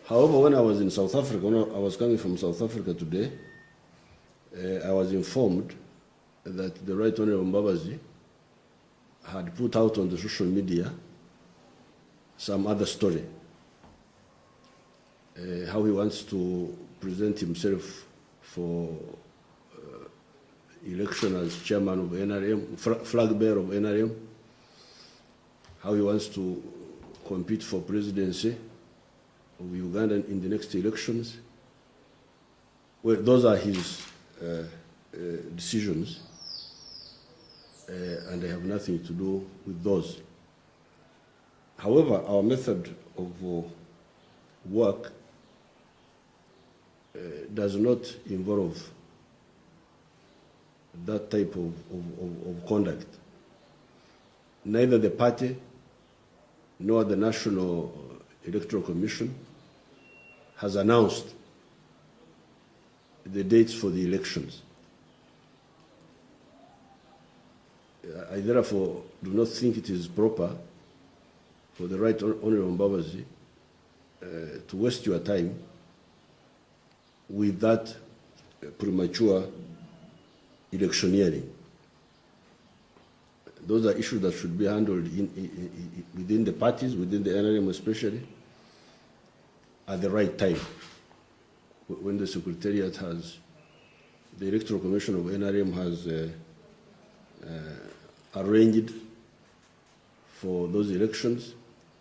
However, when I was in South Africa, when I was coming from South Africa today, I was informed that the Right Honorable Mbabazi had put out on the social media some other story, how he wants to present himself for election as chairman of NRM, flag bearer of NRM, how he wants to compete for presidency of Uganda in the next elections. Well, those are his decisions, and I have nothing to do with those. However, our method of work does not involve that type of conduct. Neither the party nor the National Electoral Commission has announced the dates for the elections. I therefore do not think it is proper for the Right Honorable Mbabazi to waste your time with that premature electioneering. Those are issues that should be handled within the parties, within the NRM especially, at the right time. When the Secretariat has, the Electoral Commission of NRM has arranged for those elections,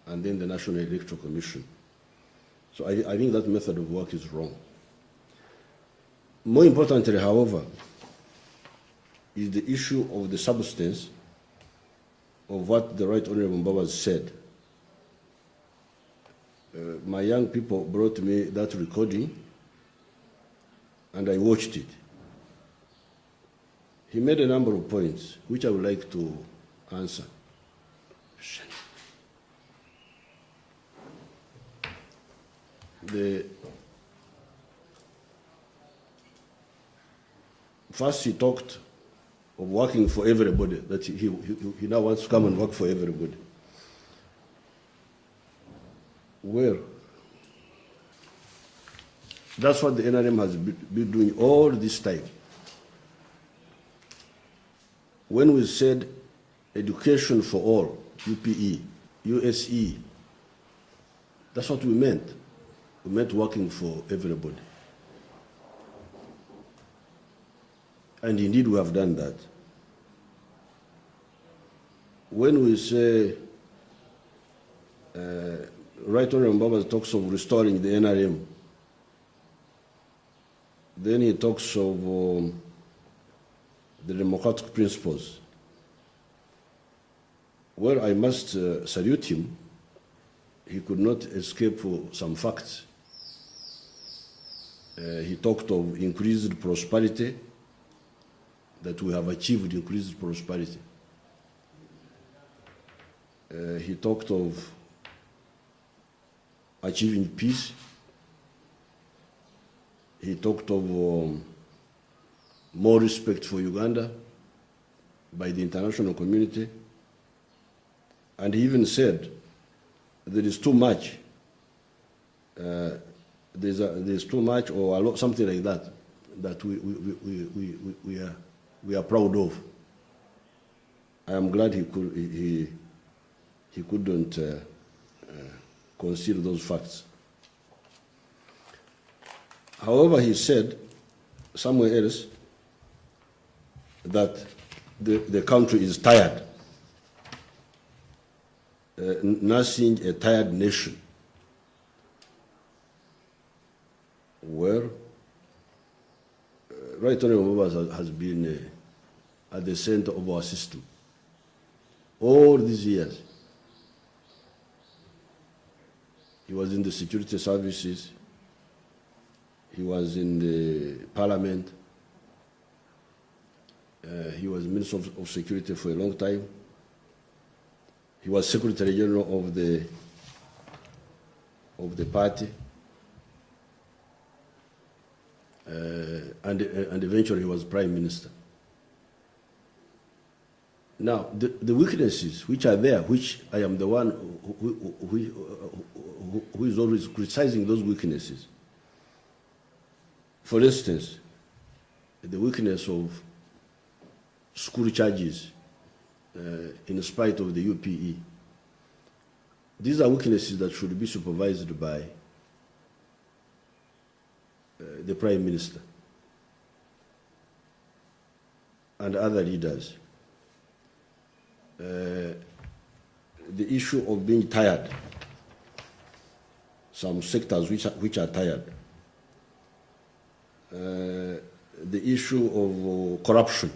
and then the National Electoral Commission. So I think that method of work is wrong. More importantly, however, is the issue of the substance of what the Right Honorable Mbabazi said. My young people brought me that recording, and I watched it. He made a number of points, which I would like to answer. First, he talked of working for everybody, that he now wants to come and work for everybody. Well, that's what the NRM has been doing all this time. When we said education for all, UPE, USE, that's what we meant. We meant working for everybody. And indeed we have done that. When we say Right Honorable Mbabazi talks of restoring the NRM, then he talks of the democratic principles. Well, I must salute him. He could not escape some facts. He talked of increased prosperity, that we have achieved increased prosperity. He talked of achieving peace. He talked of more respect for Uganda by the international community. And he even said there is too much, there's too much or a lot, something like that, that we are proud of. I am glad he couldn't conceal those facts. However, he said somewhere else that the country is tired, nursing a tired nation. Well, Right Honorable Mbabazi has been at the center of our system all these years. He was in the security services, he was in the parliament, he was Minister of Security for a long time, he was Secretary General of the party, and eventually he was Prime Minister. Now, the weaknesses which are there, which I am the one who is always criticizing those weaknesses. For instance, the weakness of school charges in spite of the UPE. These are weaknesses that should be supervised by the Prime Minister and other leaders. The issue of being tired, some sectors which are tired. The issue of corruption,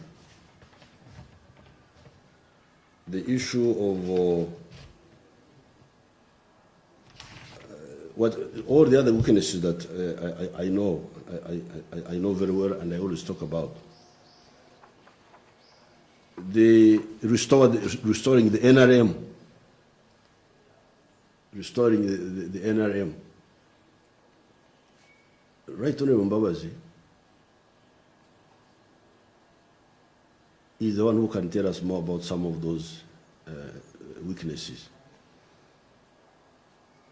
the issue of all the other weaknesses that I know very well and I always talk about. The restoring the NRM, restoring the NRM. Right Honorable Mbabazi is the one who can tell us more about some of those weaknesses.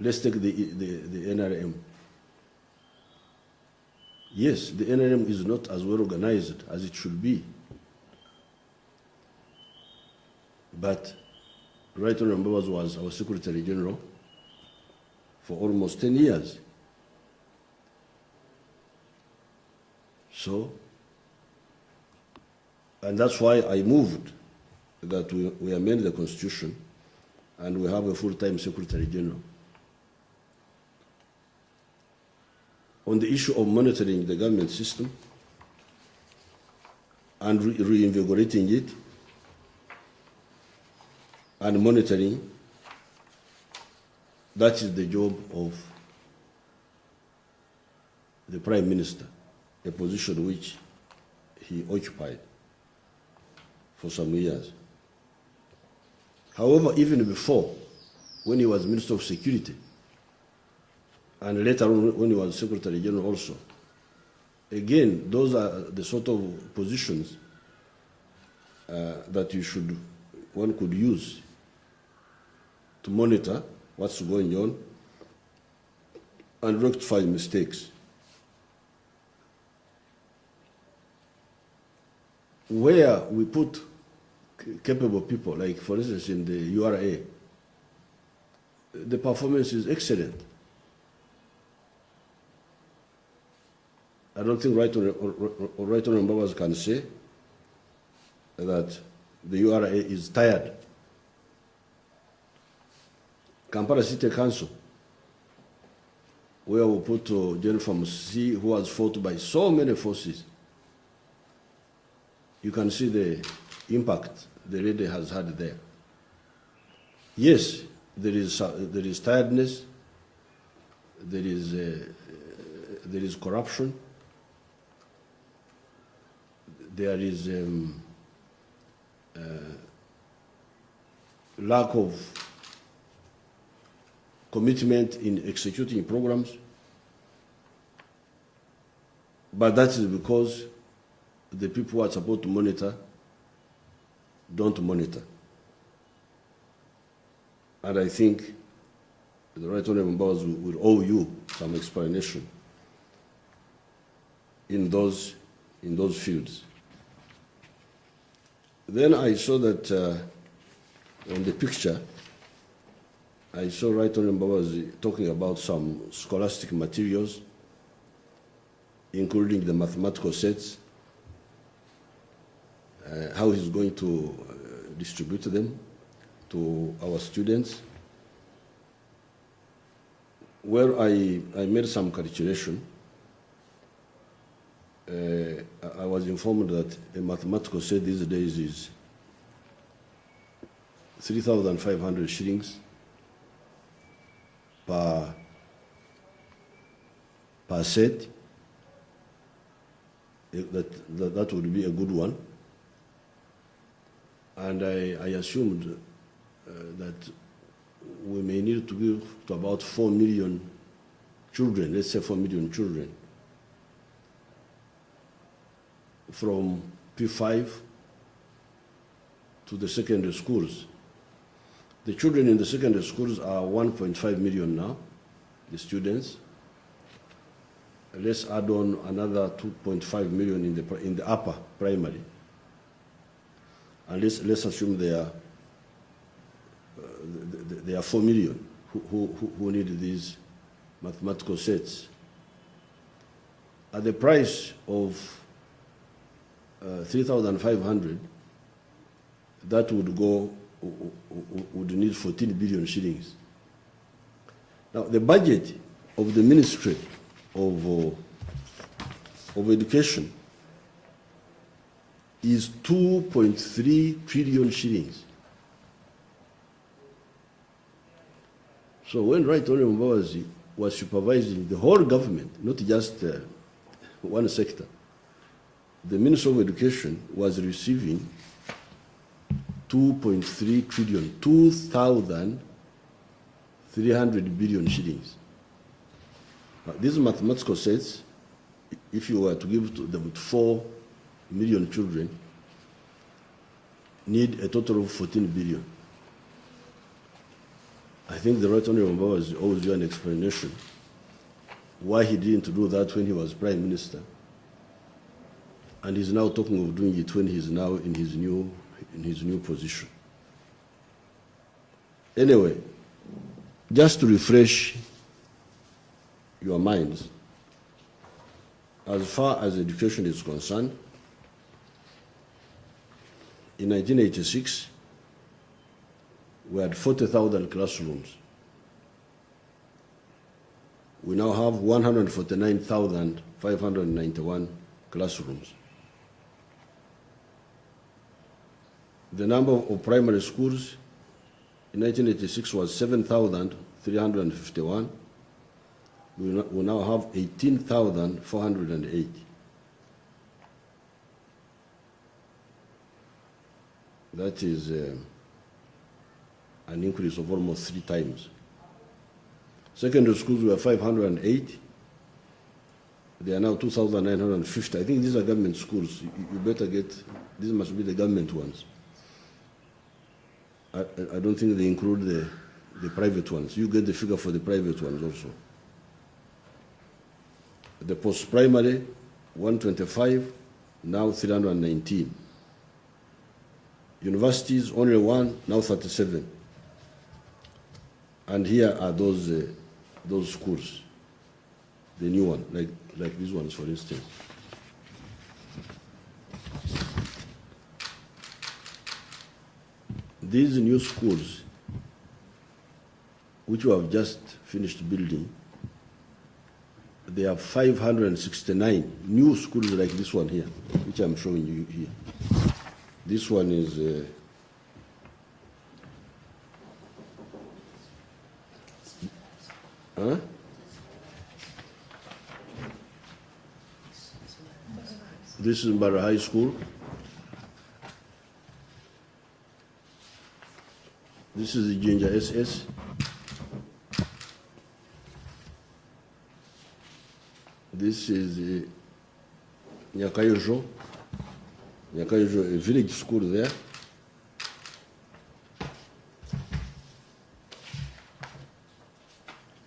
Let's take the NRM. Yes, the NRM is not as well organized as it should be. But Right Honorable Mbabazi was our Secretary General for almost 10 years. So, and that's why I moved that we amend the Constitution and we have a full-time Secretary General. On the issue of monitoring the government system and reinvigorating it and monitoring, that is the job of the Prime Minister, a position which he occupied for some years. However, even before, when he was Minister of Security, and later on when he was Secretary General also, again, those are the sort of positions that one could use to monitor what's going on and rectify mistakes. Where we put capable people, like for instance in the URA, the performance is excellent. I don't think Right Honorable Mbabazi can say that the URA is tired. Kampala City Council, where we put Jennifer Museveni, who was fought by so many forces, you can see the impact the lady has had there. Yes, there is tiredness, there is corruption, there is lack of commitment in executing programs, but that is because the people who are supposed to monitor don't monitor. And I think the Right Honorable Mbabazi will owe you some explanation in those fields. Then I saw that on the picture, I saw Right Honorable Mbabazi talking about some scholastic materials, including the mathematical sets, how he's going to distribute them to our students. Where I made some calculation, I was informed that a mathematical set these days is 3,500 shillings per set. That would be a good one. And I assumed that we may need to give to about 4 million children, let's say 4 million children, from P5 to the secondary schools. The children in the secondary schools are 1.5 million now, the students. Let's add on another 2.5 million in the upper primary. And let's assume there are 4 million who need these mathematical sets. At the price of 3,500, that would need 14 billion shillings. Now, the budget of the Ministry of Education is 2.3 trillion shillings. So when Right Honorable Mbabazi was supervising the whole government, not just one sector, the Minister of Education was receiving 2.3 trillion, 2,300 billion shillings. These mathematical sets, if you were to give to them 4 million children, need a total of 14 billion. I think the Right Honorable Mbabazi owes you an explanation why he didn't do that when he was Prime Minister, and he's now talking of doing it when he's now in his new position. Anyway, just to refresh your minds, as far as education is concerned, in 1986, we had 40,000 classrooms. We now have 149,591 classrooms. The number of primary schools in 1986 was 7,351. We now have 18,408. That is an increase of almost 3 times. Secondary schools were 508. They are now 2,950. I think these are government schools. You better get, these must be the government ones. I don't think they include the private ones. You get the figure for the private ones also. The post-primary, 125, now 319. Universities, only 1, now 37. And here are those schools, the new one, like these ones, for instance. These new schools, which we have just finished building, there are 569 new schools like this one here, which I'm showing you here. This one is this is Mbara High School. This is the Ginger SS. This is Nyakayojo, a village school there.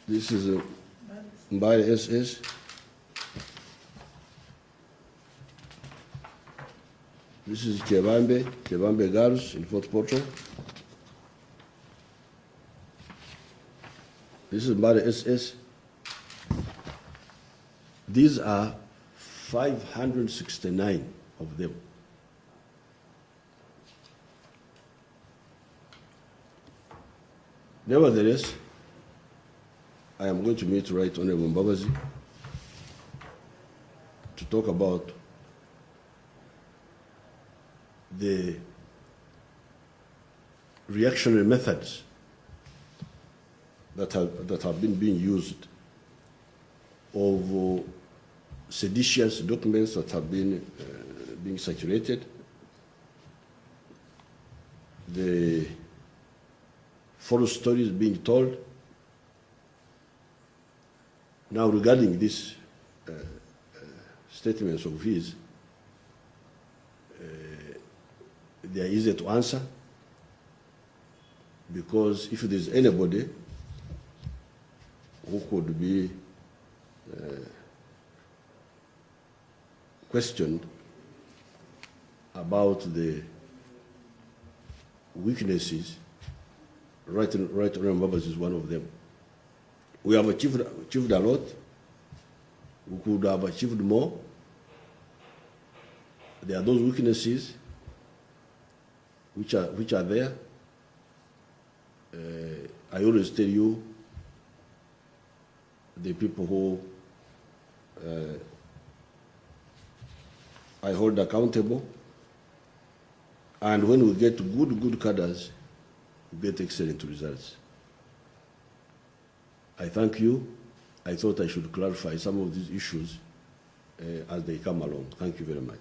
This is Mbare SS. This is Kebambe Girls in Fort Portal. This is Mbare SS. These are 569 of them. Nevertheless, I am going to meet Right Honorable Mbabazi to talk about the reactionary methods that have been being used, of seditious documents that have been being circulated, the false stories being told. Now, regarding these they are easy to answer, because if there's anybody who could be questioned about the weaknesses, Right Honorable Babazi is one of them. We have achieved a lot. We could have achieved more. There are those weaknesses which are there. I always tell you, the people who I hold accountable, and when we get good cadres, we get excellent results. I thank you. I thought I should clarify some of these issues as they come along. Thank you very much.